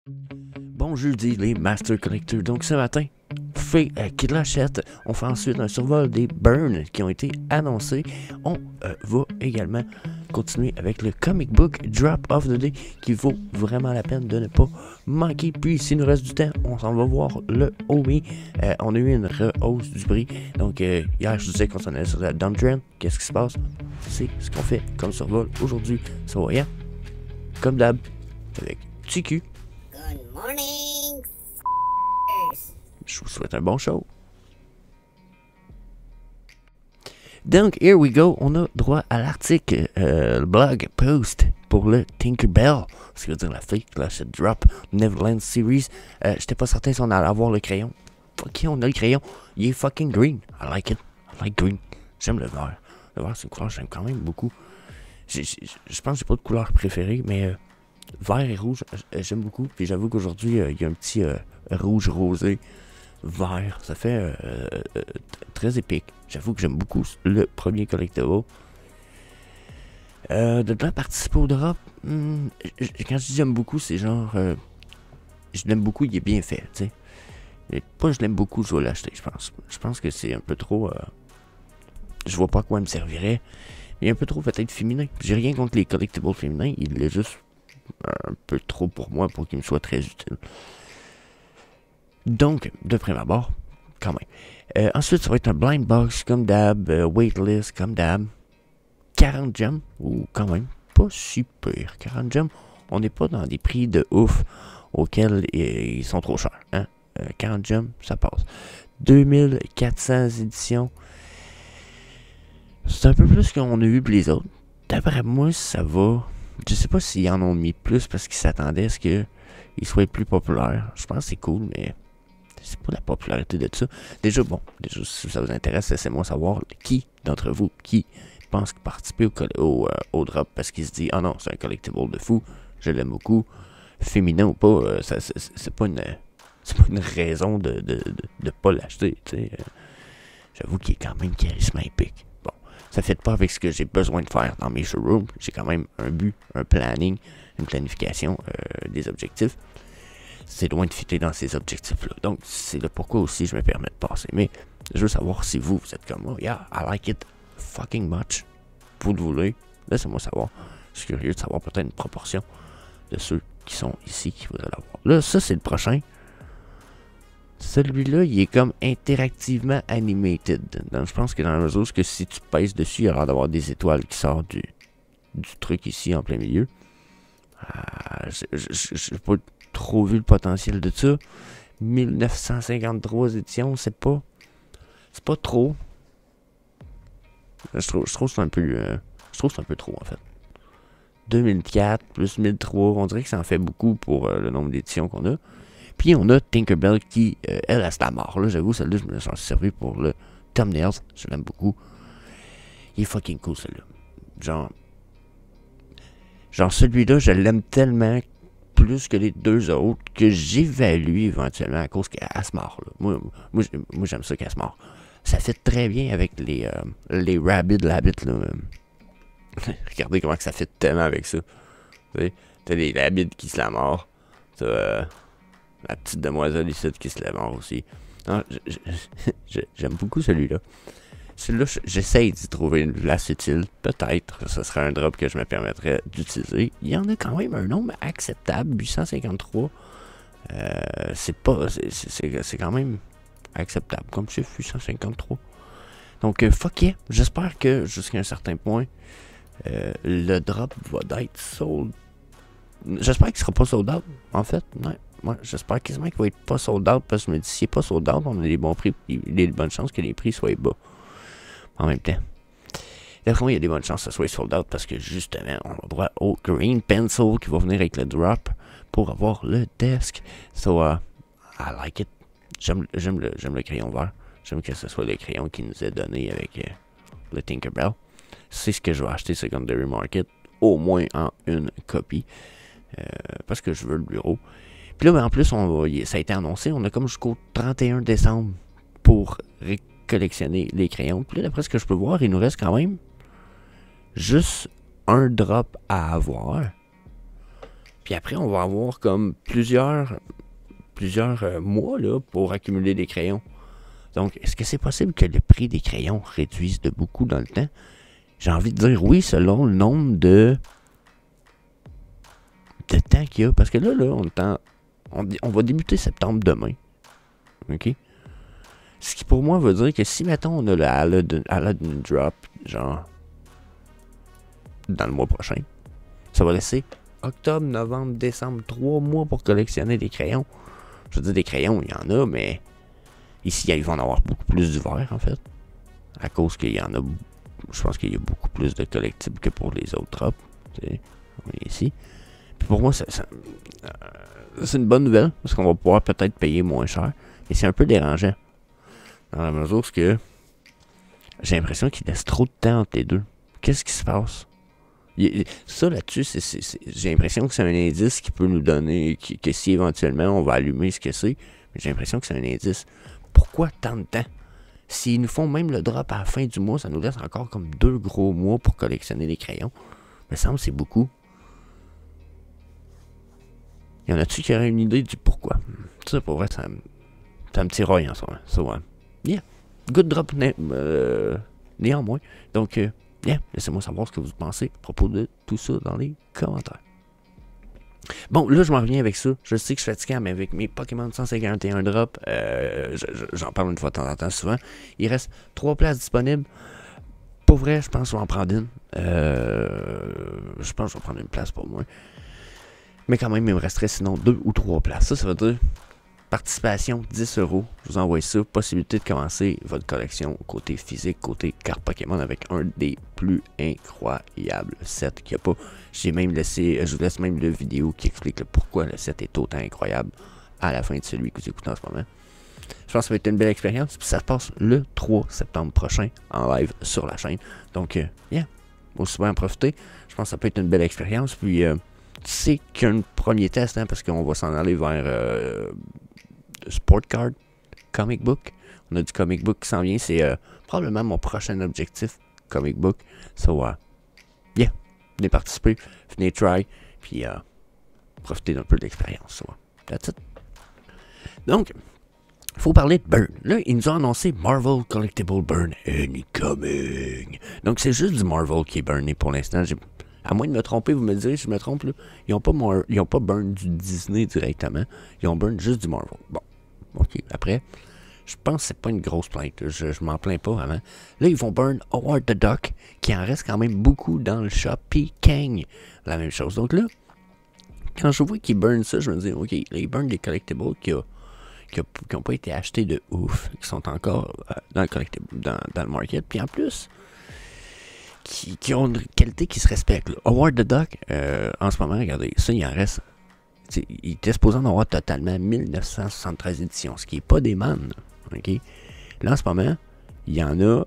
Bon jeudi les Master Collectors. Donc ce matin, fait qui l'achète. On fait ensuite un survol des burns qui ont été annoncés. On va également continuer avec le comic book Drop of the Day qui vaut vraiment la peine de ne pas manquer. Puis s'il nous reste du temps, on s'en va voir le Omi. On a eu une rehausse du prix. Donc hier je disais qu'on s'en allait sur la downtrend. Qu'est-ce qui se passe? C'est ce qu'on fait comme survol aujourd'hui. Ça va rien. Comme d'hab, avec TQ. Good morning, Je vous souhaite un bon show. Donc, here we go. On a droit à l'article, le blog post pour le Tinkerbell. Ce qui veut dire la fille qui l'achète Drop Neverland Series. J'étais pas certain si on allait avoir le crayon. Ok, on a le crayon. Il est fucking green. I like it. I like green. J'aime le vert. Le vert, c'est une couleur que j'aime quand même beaucoup. Je pense que j'ai pas de couleur préférée, mais vert et rouge, j'aime beaucoup. Puis j'avoue qu'aujourd'hui, il y a un petit rouge rosé vert. Ça fait très épique. J'avoue que j'aime beaucoup le premier collectible. Dedans, participer au drop, quand je dis j'aime beaucoup, c'est genre, je l'aime beaucoup, il est bien fait, tu sais. Mais pas je l'aime beaucoup, je vais l'acheter, je pense. Je pense que c'est un peu trop, je vois pas à quoi il me servirait. Il est un peu trop peut-être féminin. J'ai rien contre les collectibles féminins, il est juste un peu trop pour moi pour qu'il me soit très utile. Donc, de prime abord, quand même. Ensuite, ça va être un blind box comme d'hab, waitlist comme d'hab. 40 gemmes, ou quand même, pas super. 40 gemmes, on n'est pas dans des prix de ouf auxquels ils sont trop chers. Hein? 40 gemmes, ça passe. 2400 éditions. C'est un peu plus qu'on a eu pour les autres. D'après moi, ça va. Je sais pas s'ils en ont mis plus parce qu'ils s'attendaient à ce qu'ils soient plus populaires. Je pense que c'est cool, mais c'est pas la popularité de ça. Déjà, si ça vous intéresse, laissez-moi savoir qui d'entre vous qui pense participer au drop parce qu'il se dit « Ah non, c'est un collectible de fou, je l'aime beaucoup. » Féminin ou pas, c'est pas une raison de pas l'acheter. J'avoue qu'il est quand même charismatique. Bon, ça fait pas avec ce que j'ai besoin de faire dans mes showrooms. J'ai quand même un but, un planning, une planification, des objectifs. C'est loin de fitter dans ces objectifs-là. Donc, c'est le pourquoi aussi je me permets de passer. Mais je veux savoir si vous êtes comme moi. Yeah, I like it fucking much. Vous le voulez, laissez-moi savoir. Je suis curieux de savoir peut-être une proportion de ceux qui sont ici qui voudraient l'avoir. Là, ça, c'est le prochain. Celui-là, il est comme interactivement animated. Donc, je pense que dans la mesure que si tu pèses dessus, il y a l'air d'avoir des étoiles qui sortent du truc ici en plein milieu. Je n'ai pas trop vu le potentiel de ça. 1953 éditions, c'est pas trop. Je trouve que c'est un peu je trouve que c'est un peu trop en fait. 2004 plus 1003, on dirait que ça en fait beaucoup pour le nombre d'éditions qu'on a. Puis on a Tinkerbell qui, elle, reste à mort. Là, j'avoue, celle-là, je me suis servi pour le thumbnail. Je l'aime beaucoup. Il est fucking cool, celui-là. Genre celui-là, je l'aime tellement plus que les deux autres que j'évalue éventuellement à cause qu'elle se mord. Moi, j'aime ça qu'elle se mord. Ça fait très bien avec les Rabid Labbit, là. Regardez comment que ça fait tellement avec ça. T'as les Rabbids qui se la mordent. T'as la petite demoiselle ici qui se la mord aussi. Non, j'aime beaucoup celui-là. Celui-là, j'essaye d'y trouver une place utile. Peut-être, ce serait un drop que je me permettrais d'utiliser. Il y en a quand même un nombre acceptable, 853. C'est quand même acceptable comme chiffre, 853. Donc, fuck yeah. J'espère que jusqu'à un certain point, le drop va être sold. J'espère qu'il sera pas sold out, en fait. Ouais, j'espère quasiment qu'il va être pas sold out parce que je me dis, s'il n'est pas sold out, on a des bons prix. Il y a de bonnes chances que les prix soient bas. En même temps. D'après moi, il y a des bonnes chances que ça soit sold out parce que justement, on a droit au Green Pencil qui va venir avec le drop pour avoir le desk. So, I like it. J'aime le crayon vert. J'aime que ce soit le crayon qui nous est donné avec le Tinkerbell. C'est ce que je vais acheter Secondary Market, au moins en une copie. Parce que je veux le bureau. Puis là, en plus, ça a été annoncé, on a comme jusqu'au 31 décembre pour collectionner les crayons. Puis là, d'après ce que je peux voir, il nous reste quand même juste un drop à avoir. Puis après, on va avoir comme plusieurs mois là, pour accumuler des crayons. Donc, est-ce que c'est possible que le prix des crayons réduise de beaucoup dans le temps? J'ai envie de dire oui, selon le nombre de temps qu'il y a. Parce que là on va débuter septembre demain. OK? Ce qui pour moi veut dire que si, mettons, on a le Aladdin Drop, genre, dans le mois prochain, ça va laisser octobre, novembre, décembre, 3 mois pour collectionner des crayons. Je veux dire, des crayons, il y en a, mais ici, ils vont en avoir beaucoup plus d'hiver, en fait. À cause qu'il y en a, je pense qu'il y a beaucoup plus de collectibles que pour les autres drops. Ici. Puis pour moi, c'est une bonne nouvelle, parce qu'on va pouvoir peut-être payer moins cher. Mais c'est un peu dérangeant. Dans la mesure où j'ai l'impression qu'il laisse trop de temps entre les deux. Qu'est-ce qui se passe? Ça là-dessus, j'ai l'impression que c'est un indice qui peut nous donner, que si éventuellement on va allumer ce que c'est, mais j'ai l'impression que c'est un indice. Pourquoi tant de temps? S'ils nous font même le drop à la fin du mois, ça nous laisse encore comme 2 gros mois pour collectionner les crayons. Il me semble que c'est beaucoup. Y en a-tu qui auraient une idée du pourquoi? Ça, pour vrai, ça me tiraille en ce moment. Ça, ouais. Yeah. Good drop néanmoins. Donc, yeah, laissez-moi savoir ce que vous pensez à propos de tout ça dans les commentaires. Bon, là, je m'en reviens avec ça. Je sais que je suis fatigué, mais avec mes Pokémon 151 drop, j'en parle une fois de temps en temps souvent. Il reste 3 places disponibles. Pour vrai, je pense que je vais en prendre une. Je pense que je vais prendre une place pour moi. Mais quand même, il me resterait sinon 2 ou 3 places. Ça veut dire participation, 10 €. Je vous envoie ça. Possibilité de commencer votre collection côté physique, côté carte Pokémon avec un des plus incroyables sets qu'il n'y a pas. Je vous laisse même la vidéo qui explique pourquoi le set est autant incroyable à la fin de celui que vous écoutez en ce moment. Je pense que ça va être une belle expérience. Puis ça se passe le 3 septembre prochain en live sur la chaîne. Donc, aussi bien en profiter. Je pense que ça peut être une belle expérience. Puis, c'est qu'un premier test, parce qu'on va s'en aller vers Sport Card, Comic Book. On a du Comic Book qui s'en vient. C'est probablement mon prochain objectif, Comic Book. So, venez participer, venez try, puis profitez d'un peu de l'expérience. So, that's it. Donc, il faut parler de Burn. Là, ils nous ont annoncé Marvel Collectible Burn Incoming. Donc, c'est juste du Marvel qui est burné pour l'instant. À moins de me tromper, vous me direz si je me trompe, là, ils n'ont pas burn du Disney directement. Ils ont burn juste du Marvel. Bon, ok. Après, je pense que c'est pas une grosse plainte. Je m'en plains pas avant. Là, ils vont burn Howard the Duck, qui en reste quand même beaucoup dans le shop. Puis Kang, la même chose. Donc là, quand je vois qu'ils burn ça, je me dis, ok, là, ils burn des collectibles qui n'ont pas été achetés de ouf, qui sont encore dans le market. Puis en plus, qui ont une qualité qui se respecte. Là. Howard the Duck, en ce moment, regardez, ça, il en reste. Il était supposé en avoir totalement 1973 éditions, ce qui n'est pas des mannes. Okay? Là, en ce moment, il y en a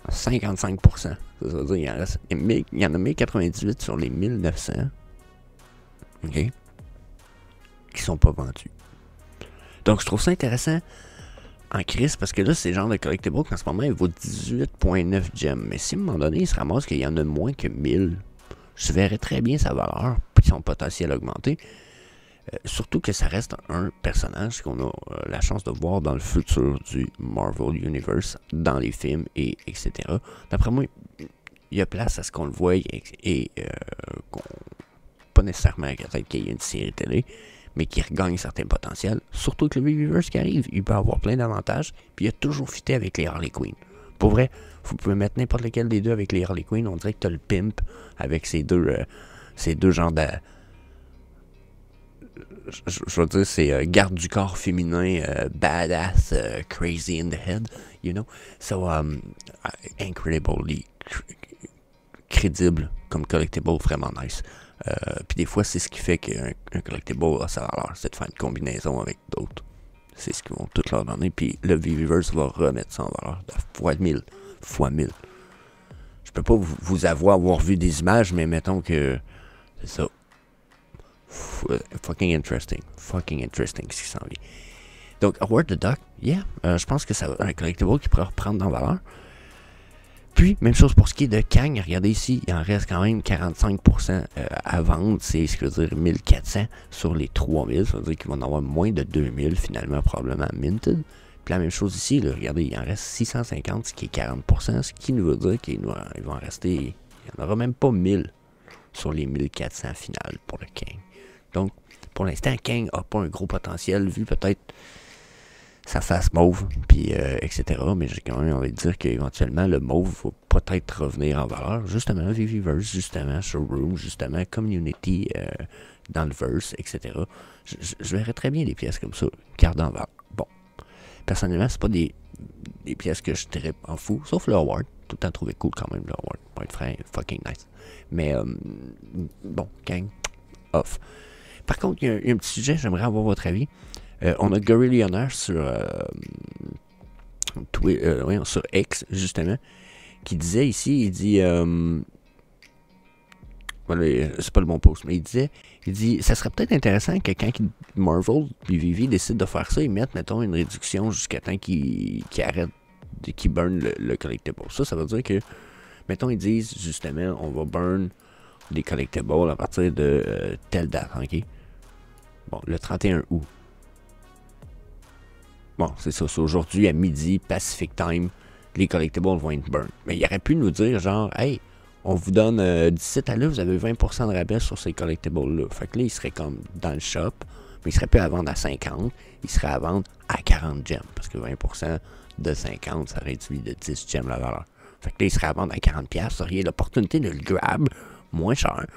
55%. Ça veut dire il y en a 1098 sur les 1900. OK? Qui ne sont pas vendus. Donc, je trouve ça intéressant en crise, parce que là, c'est le genre de collectible qu'en ce moment, il vaut 18,9 gemmes. Mais si à un moment donné, il se ramasse qu'il y en a moins que 1000, je verrais très bien sa valeur, puis son potentiel augmenté. Surtout que ça reste un personnage qu'on a la chance de voir dans le futur du Marvel Universe, dans les films, etc. D'après moi, il y a place à ce qu'on le voie et pas nécessairement peut-être qu'il y ait une série télé, mais qui regagne certains potentiels. Surtout que le Reviverse qui arrive, il peut avoir plein d'avantages, puis il a toujours fité avec les Harley Quinn. Pour vrai, vous pouvez mettre n'importe lequel des deux avec les Harley Quinn, on dirait que tu as le pimp avec ces deux genres de... Je veux dire, c'est garde du corps féminin, badass, crazy in the head, you know. So, incredibly crédible comme collectible, vraiment nice. Puis des fois, c'est ce qui fait qu'un collectible a sa valeur, c'est de faire une combinaison avec d'autres. C'est ce qu'ils vont tout leur donner. Puis le V-Reverse va remettre ça en valeur de fois 1000. Je peux pas vous avoir vu des images, mais mettons que c'est ça. Fucking interesting ce qui s'en vient. Donc, Howard the Duck, je pense que c'est un collectible qui pourrait reprendre en valeur. Puis, même chose pour ce qui est de Kang. Regardez ici, il en reste quand même 45% à vendre. C'est, je veux dire, 1400 sur les 3000. Ça veut dire qu'il va en avoir moins de 2000 finalement, probablement minted. Puis la même chose ici, là, regardez, il en reste 650, ce qui est 40%. Ce qui nous veut dire qu'il va en rester, il n'y en aura même pas 1000 sur les 1400 finales pour le Kang. Donc, pour l'instant, Kang n'a pas un gros potentiel, vu peut-être sa face mauve, puis etc. Mais j'ai quand même envie de dire qu'éventuellement, le mauve va peut-être revenir en valeur. Justement, Viviverse, justement, Showroom, justement, Community dans le Verse, etc. Je verrais très bien des pièces comme ça, garder en valeur. Bon, personnellement, c'est pas des pièces que je dirais en fou, sauf le Howard. Tout le temps trouvé cool quand même, le Howard. Pour être franc, fucking nice. Mais, bon, Kang, off. Par contre, il y a un petit sujet, j'aimerais avoir votre avis. On a Gorillionaire sur sur X, justement, qui disait ici, il dit, voilà, c'est pas le bon post, mais il dit, ça serait peut-être intéressant que quand Marvel puis Vivi décident de faire ça, ils mettent, mettons, une réduction jusqu'à temps qu'ils arrêtent, qu'ils burn le collectible. Ça veut dire que, mettons, ils disent, justement, on va burn des collectibles à partir de telle date, ok? Bon, le 31 août. Bon, c'est ça, c'est aujourd'hui à midi, Pacific Time, les collectibles vont être burn. Mais il aurait pu nous dire, genre, hey, on vous donne d'ici à là, vous avez 20% de rabais sur ces collectibles-là. Fait que là, il serait comme dans le shop, mais il serait plus à vendre à 50, il serait à vendre à 40 gemmes. Parce que 20% de 50, ça réduit de 10 gemmes la valeur. Fait que là, il serait à vendre à 40$, ça aurait l'opportunité de le grab moins cher,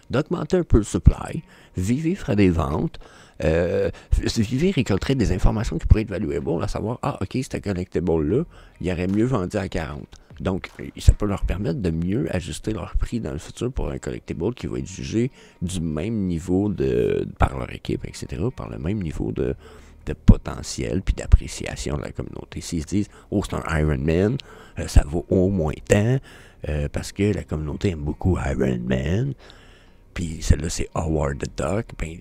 d'augmenter un peu le supply, Vivi ferait des ventes, Vivi récolterait des informations qui pourraient être valuables, à savoir, ah, ok, ce collectible-là, il aurait mieux vendu à 40. Donc, ça peut leur permettre de mieux ajuster leur prix dans le futur pour un collectible qui va être jugé du même niveau par leur équipe, etc., par le même niveau de potentiel puis d'appréciation de la communauté. S'ils se disent, oh, c'est un Iron Man, ça vaut au moins tant, parce que la communauté aime beaucoup Iron Man, puis celle-là, c'est Howard the Duck, ben,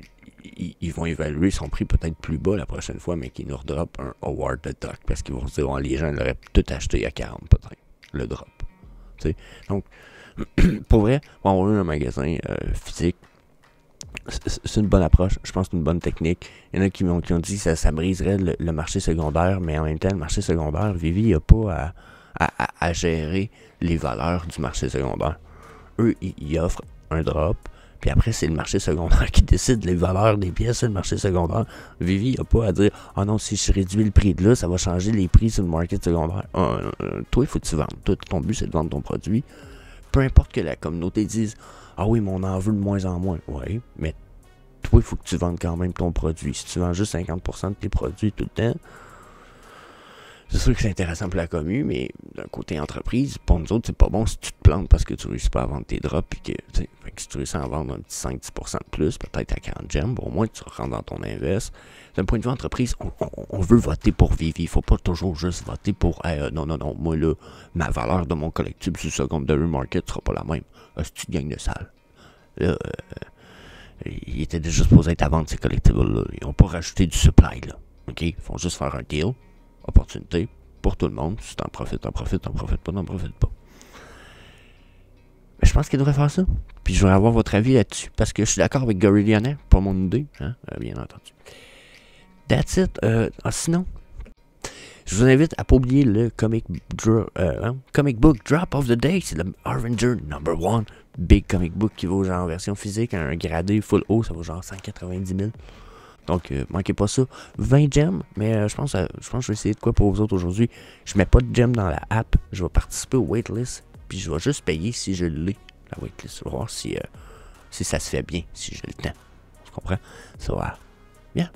ils vont évaluer son prix peut-être plus bas la prochaine fois, mais qu'ils nous redroppent un Howard the Duck, parce qu'ils vont se dire, oh, les gens l'auraient tout acheté à 40 peut-être, le drop. T'sais? Donc, pour vrai, on va ouvrir un magasin physique. C'est une bonne approche, je pense que c'est une bonne technique. Il y en a qui ont dit que ça briserait le marché secondaire, mais en même temps, le marché secondaire, Vivi n'a pas à gérer les valeurs du marché secondaire. Eux, ils offrent un drop, puis après, c'est le marché secondaire qui décide les valeurs des pièces sur le marché secondaire. Vivi n'a pas à dire « Ah non, si je réduis le prix de là, ça va changer les prix sur le market secondaire. » Toi, il faut que tu vendes. Toi, ton but, c'est de vendre ton produit. Peu importe que la communauté dise « Ah oui, mais on en veut de moins en moins. » Oui, mais toi, il faut que tu vendes quand même ton produit. Si tu vends juste 50% de tes produits tout le temps, c'est sûr que c'est intéressant pour la commu, mais d'un côté entreprise, pour nous autres, c'est pas bon si tu te plantes parce que tu réussis pas à vendre tes drops, puis que si tu réussis à en vendre un petit 5-10% de plus, peut-être à 40 gemmes, au moins tu rentres dans ton invest. D'un point de vue entreprise, on veut voter pour Vivi. Il faut pas toujours juste voter pour non, moi là, ma valeur de mon collectible sur le secondary market sera pas la même. Si tu gagnes de salle. Là, il était déjà supposé être à vendre ces collectibles-là. Ils n'ont pas rajouté du supply là. OK? Ils font juste faire un deal. Opportunité pour tout le monde. Si t'en profites, t'en profites pas, t'en profites pas. Mais je pense qu'il devrait faire ça. Puis je voudrais avoir votre avis là-dessus. Parce que je suis d'accord avec Gorillionaire, pas mon idée, hein, bien entendu. That's it. Sinon, je vous invite à pas oublier le comic book Drop of the Day. C'est le Avenger #1 Big Comic Book qui vaut genre en version physique, un gradé full haut, ça vaut genre 190 000. Donc, manquez pas ça. 20 gemmes, mais je pense que je vais essayer de quoi pour vous autres aujourd'hui. Je mets pas de gemmes dans la app. Je vais participer au waitlist. Puis je vais juste payer si je l'ai, la waitlist. Je vais voir si ça se fait bien, si j'ai le temps. Tu comprends? Ça va. Bien.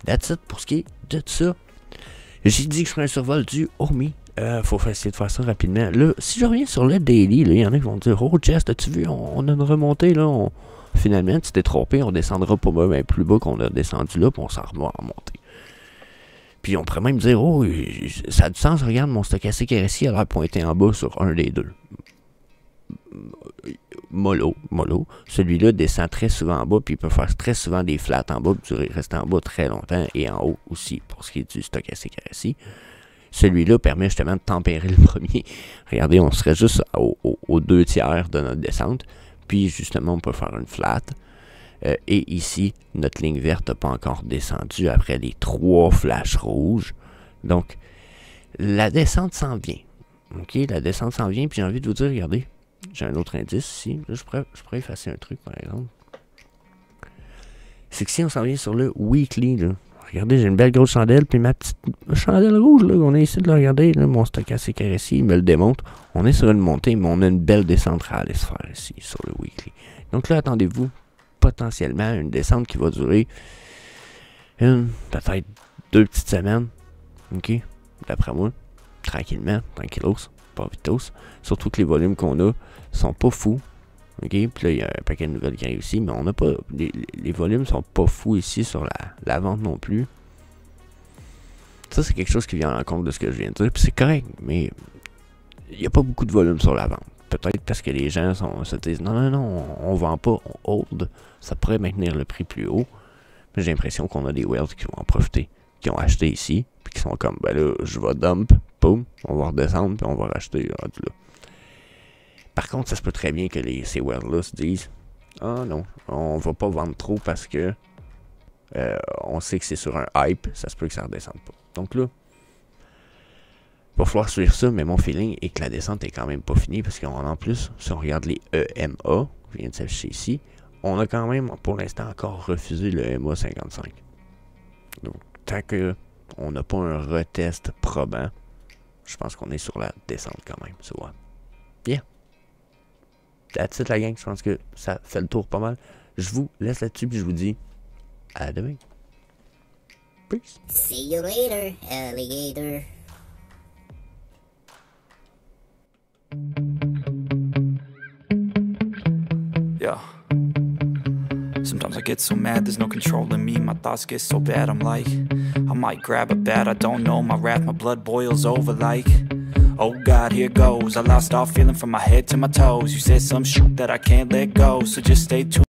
That's it pour ce qui est de ça. J'ai dit que je ferais un survol du Omi. Faut essayer de faire ça rapidement. Là, si je reviens sur le daily, il y en a qui vont dire, oh Jess, as-tu vu, on a une remontée là, finalement, tu t'es trompé, on descendra pas même plus bas qu'on a descendu là, puis on s'en remet à remonter. Puis on pourrait même dire, oh, ça a du sens, regarde, mon stochastique RSI a l'air pointé en bas sur un des deux. Mollo. Celui-là descend très souvent en bas, puis il peut faire très souvent des flats en bas, puis rester en bas très longtemps, et en haut aussi, pour ce qui est du stochastique RSI. Celui-là permet justement de tempérer le premier. Regardez, on serait juste aux 2/3 de notre descente. Puis justement, on peut faire une flat. Et ici, notre ligne verte n'a pas encore descendu après les 3 flashs rouges. Donc, la descente s'en vient. OK, la descente s'en vient. Puis j'ai envie de vous dire, regardez, j'ai un autre indice ici. Là, je pourrais effacer un truc, par exemple. C'est que si on s'en vient sur le weekly, là, regardez, j'ai une belle grosse chandelle, puis ma petite chandelle rouge, là, on est ici de la regarder, là, mon stochastique RSI, il me le démontre. On est sur une montée, mais on a une belle descente à aller se faire ici, sur le weekly. Donc là, attendez-vous potentiellement une descente qui va durer peut-être 2 petites semaines. OK? D'après moi, tranquillement, tranquillos, pas vitos. Surtout que les volumes qu'on a sont pas fous. OK? Puis là, il y a un paquet de nouvelles qui arrivent ici, mais on n'a pas. Les volumes sont pas fous ici sur la vente non plus. Ça, c'est quelque chose qui vient en compte de ce que je viens de dire. Puis c'est correct, mais il n'y a pas beaucoup de volume sur la vente. Peut-être parce que les gens se disent non, on vend pas, on hold. Ça pourrait maintenir le prix plus haut. Mais j'ai l'impression qu'on a des whales qui vont en profiter, qui ont acheté ici, puis qui sont comme, ben là, je vais dump, boum, on va redescendre, puis on va racheter là. Par contre, ça se peut très bien que ces whales-là se disent, ah non, on va pas vendre trop parce que on sait que c'est sur un hype, ça se peut que ça redescende pas. Donc là, il va falloir suivre ça, mais mon feeling est que la descente est quand même pas finie, parce qu'en plus, si on regarde les EMA, je viens de s'afficher ici, on a quand même, pour l'instant, encore refusé le EMA 55. Donc, tant qu'on n'a pas un retest probant, je pense qu'on est sur la descente quand même. So, yeah. That's it, la gang. Je pense que ça fait le tour pas mal. Je vous laisse là-dessus, puis je vous dis à demain. Peace. See you later, alligator. Yeah. Sometimes I get so mad, there's no controlling me. My thoughts get so bad, I'm like, I might grab a bat, I don't know. My wrath, my blood boils over like, oh God, here goes. I lost all feeling from my head to my toes. You said some shit that I can't let go, so just stay tuned.